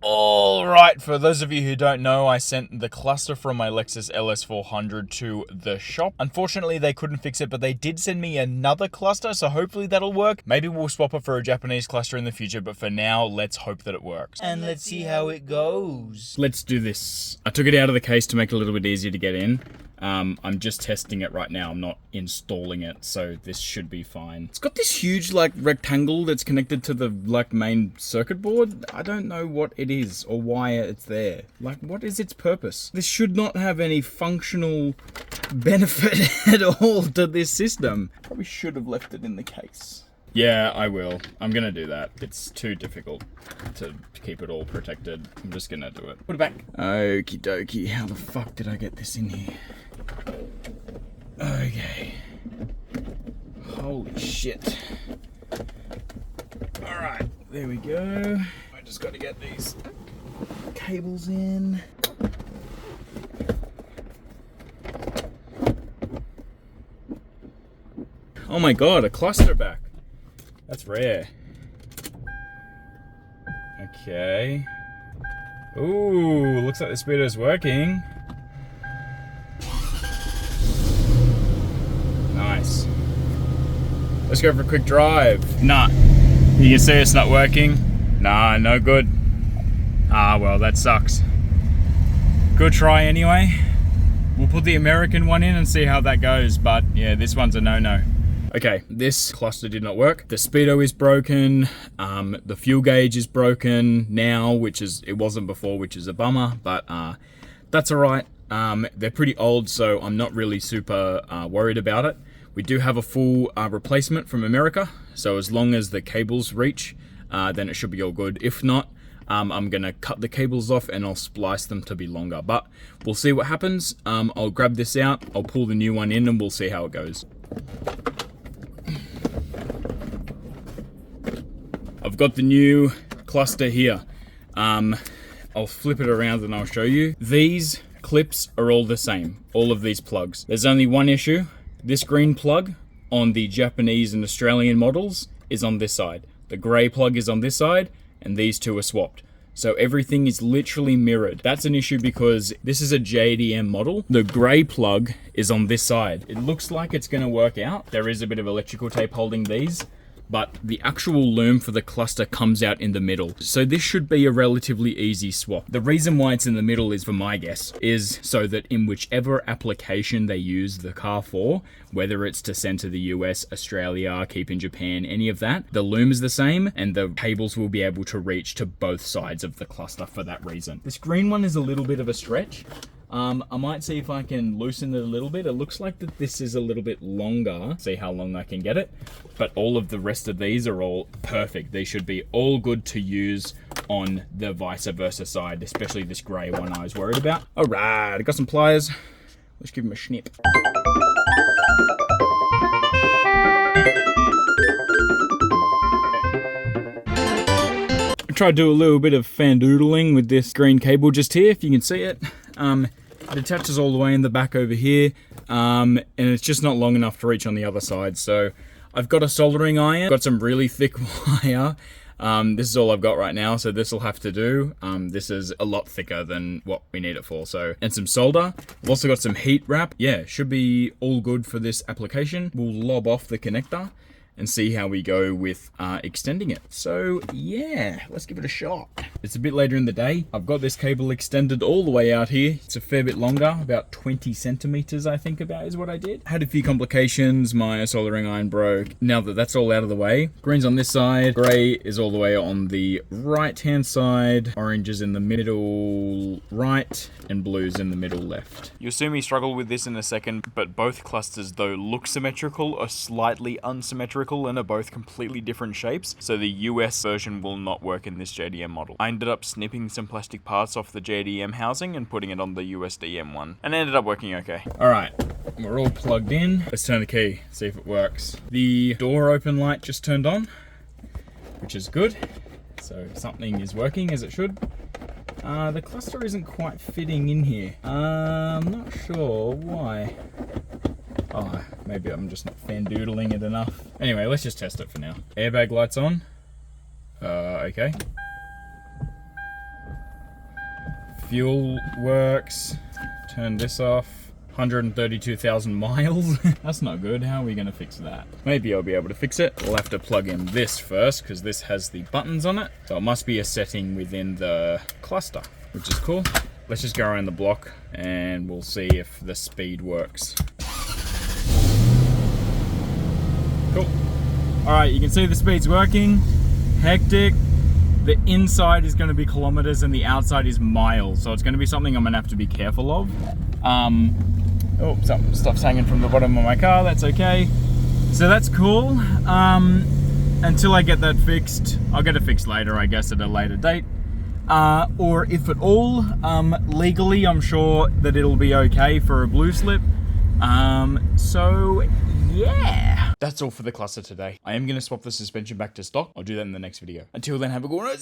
Alright, for those of you who don't know, I sent the cluster from my Lexus LS400 to the shop. Unfortunately, they couldn't fix it, but they did send me another cluster, so hopefully that'll work. Maybe we'll swap it for a Japanese cluster in the future, but for now, let's hope that it works. And let's see how it goes. Let's do this. I took it out of the case to make it a little bit easier to get in. I'm just testing it right now. I'm not installing it, so this should be fine. It's got this huge, like, rectangle that's connected to the, like, main circuit board. I don't know what it is or why it's there. Like, what is its purpose? This should not have any functional benefit at all to this system. Probably should have left it in the case. Yeah, I will. I'm gonna do that. It's too difficult to keep it all protected. I'm just gonna do it. Put it back. Okie dokie. How the fuck did I get this in here? Okay. Holy shit. Alright, there we go. I just gotta get these cables in. Oh my god, a cluster back. That's rare. Okay. Ooh, looks like the speedo's working. Nice. Let's go for a quick drive. Nah. You can see it's not working. Nah, no good. Ah, well, that sucks. Good try anyway. We'll put the American one in and see how that goes, but yeah, this one's a no-no. Okay, this cluster did not work. The speedo is broken. The fuel gauge is broken now, which is, it wasn't before, which is a bummer, but that's all right. They're pretty old, so I'm not really super worried about it. We do have a full replacement from America, so as long as the cables reach, then it should be all good. If not, I'm gonna cut the cables off and I'll splice them to be longer, but we'll see what happens. I'll grab this out, I'll pull the new one in and we'll see how it goes. I've got the new cluster here. I'll flip it around and I'll show you. These clips are all the same, all of these plugs. There's only one issue. This green plug on the Japanese and Australian models is on this side. The grey plug is on this side, and these two are swapped. So everything is literally mirrored. That's an issue because this is a JDM model. The grey plug is on this side. It looks like it's gonna work out. There is a bit of electrical tape holding these, but the actual loom for the cluster comes out in the middle. So this should be a relatively easy swap. The reason why it's in the middle is, for my guess, is so that in whichever application they use the car for, whether it's to send to the US, Australia, keep in Japan, any of that, the loom is the same and the cables will be able to reach to both sides of the cluster for that reason. This green one is a little bit of a stretch. I might see if I can loosen it a little bit. It looks like that this is a little bit longer. See how long I can get it. But all of the rest of these are all perfect. They should be all good to use on the vice versa side, especially this grey one I was worried about. All right, I got some pliers. Let's give them a snip. I tried to do a little bit of fan-doodling with this green cable just here, if you can see it. It attaches all the way in the back over here, and it's just not long enough to reach on the other side. So I've got a soldering iron, got some really thick wire. This is all I've got right now, so this will have to do. This is a lot thicker than what we need it for. So, and some solder. I've also got some heat wrap. Yeah, should be all good for this application. We'll lob off the connector and see how we go with extending it. So yeah, let's give it a shot. It's a bit later in the day. I've got this cable extended all the way out here. It's a fair bit longer, about 20 centimeters, I think about is what I did. Had a few complications. My soldering iron broke. Now that that's all out of the way, green's on this side, gray is all the way on the right-hand side, orange is in the middle right, and blue's in the middle left. You'll see me struggle with this in a second, but both clusters, though look symmetrical, are slightly unsymmetrical and are both completely different shapes, so the US version will not work in this JDM model. I ended up snipping some plastic parts off the JDM housing and putting it on the USDM one, and it ended up working okay. Alright, we're all plugged in. Let's turn the key, see if it works. The door open light just turned on, which is good, so something is working as it should. The cluster isn't quite fitting in here. I'm not sure why. Oh, maybe I'm just not fan-doodling it enough. Anyway, let's just test it for now. Airbag lights on. Okay. Fuel works. Turn this off. 132,000 miles. That's not good. How are we going to fix that? Maybe I'll be able to fix it. We'll have to plug in this first because this has the buttons on it. So it must be a setting within the cluster, which is cool. Let's just go around the block and we'll see if the speed works. Cool. All right, you can see the speed's working. Hectic. The inside is going to be kilometers and the outside is miles. So it's going to be something I'm going to have to be careful of. Oh, something stops hanging from the bottom of my car. That's okay. So that's cool. Until I get that fixed, I'll get it fixed later, I guess, at a later date. Or if at all, legally, I'm sure that it'll be okay for a blue slip. So yeah. That's all for the cluster today. I am going to swap the suspension back to stock. I'll do that in the next video. Until then, have a good one.